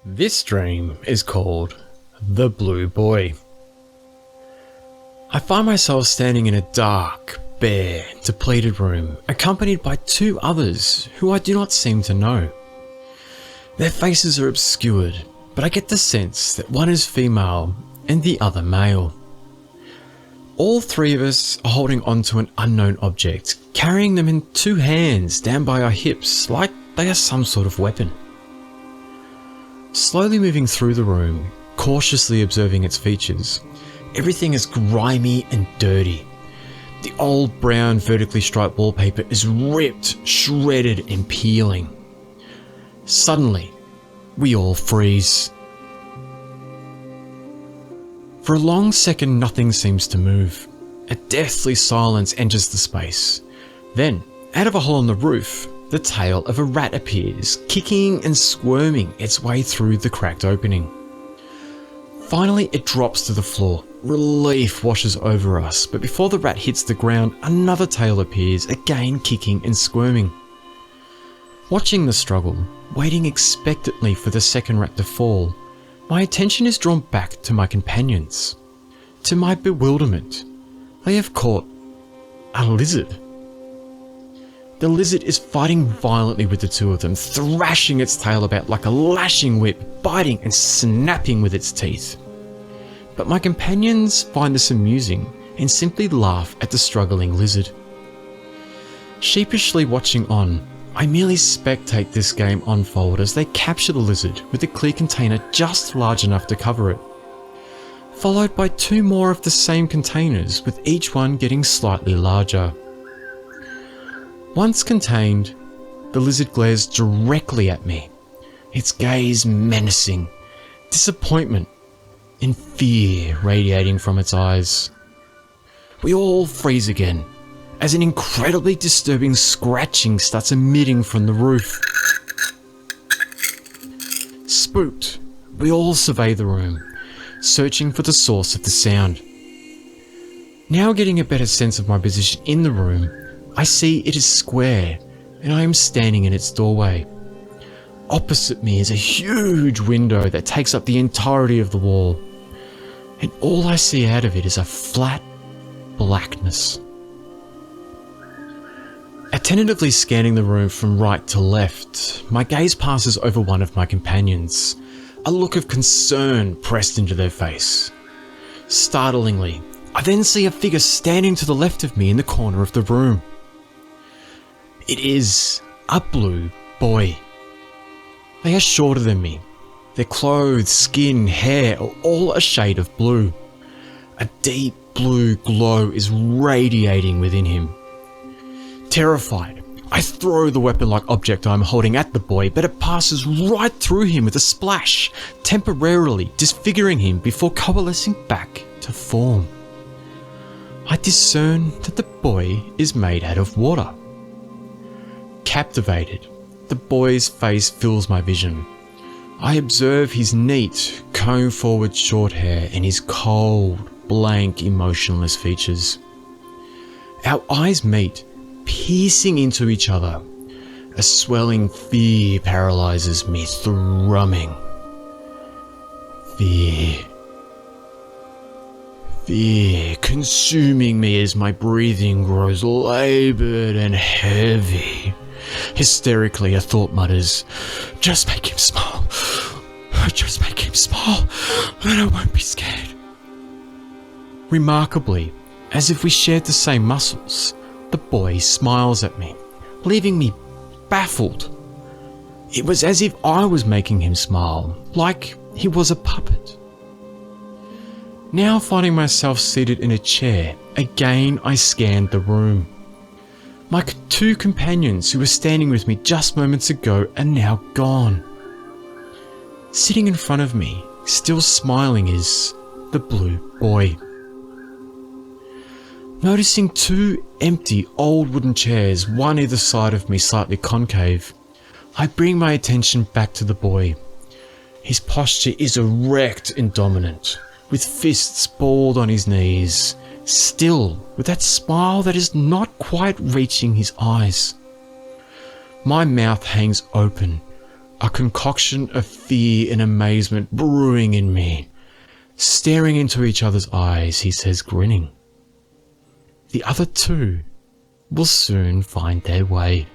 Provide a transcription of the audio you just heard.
This dream is called The Blue Boy. I find myself standing in a dark, bare, depleted room, accompanied by two others who I do not seem to know. Their faces are obscured, but I get the sense that one is female and the other male. All three of us are holding onto an unknown object, carrying them in two hands down by our hips like they are some sort of weapon. Slowly moving through the room, cautiously observing its features, everything is grimy and dirty. The old brown vertically striped wallpaper is ripped, shredded and peeling. Suddenly, we all freeze. For a long second, nothing seems to move. A deathly silence enters the space. Then, out of a hole in the roof, the tail of a rat appears, kicking and squirming its way through the cracked opening. Finally, it drops to the floor. Relief washes over us, but before the rat hits the ground, another tail appears, again kicking and squirming. Watching the struggle, waiting expectantly for the second rat to fall, my attention is drawn back to my companions. To my bewilderment, they have caught a lizard. The lizard is fighting violently with the two of them, thrashing its tail about like a lashing whip, biting and snapping with its teeth. But my companions find this amusing and simply laugh at the struggling lizard. Sheepishly watching on, I merely spectate this game unfold as they capture the lizard with a clear container just large enough to cover it, followed by two more of the same containers with each one getting slightly larger. Once contained, the lizard glares directly at me, its gaze menacing, disappointment and fear radiating from its eyes. We all freeze again, as an incredibly disturbing scratching starts emitting from the roof. Spooked, we all survey the room, searching for the source of the sound. Now getting a better sense of my position in the room, I see it is square, and I am standing in its doorway. Opposite me is a huge window that takes up the entirety of the wall, and all I see out of it is a flat blackness. Attentively scanning the room from right to left, my gaze passes over one of my companions, a look of concern pressed into their face. Startlingly, I then see a figure standing to the left of me in the corner of the room. It is a blue boy. They are shorter than me. Their clothes, skin, hair are all a shade of blue. A deep blue glow is radiating within him. Terrified, I throw the weapon-like object I am holding at the boy, but it passes right through him with a splash, temporarily disfiguring him before coalescing back to form. I discern that the boy is made out of water. Captivated, the boy's face fills my vision. I observe his neat, comb-forward short hair and his cold, blank, emotionless features. Our eyes meet, piercing into each other. A swelling fear paralyzes me, thrumming. Fear consuming me as my breathing grows labored and heavy. Hysterically, a thought mutters, "Just make him small. Just make him small, and I won't be scared." Remarkably, as if we shared the same muscles, the boy smiles at me, leaving me baffled. It was as if I was making him smile, like he was a puppet. Now finding myself seated in a chair, again I scanned the room. My two companions who were standing with me just moments ago are now gone. Sitting in front of me, still smiling, is the blue boy. Noticing two empty old wooden chairs, one either side of me slightly concave, I bring my attention back to the boy. His posture is erect and dominant, with fists balled on his knees, still with that smile that is not quite reaching his eyes. My mouth hangs open, a concoction of fear and amazement brewing in me. Staring into each other's eyes, he says, grinning, "The other two will soon find their way."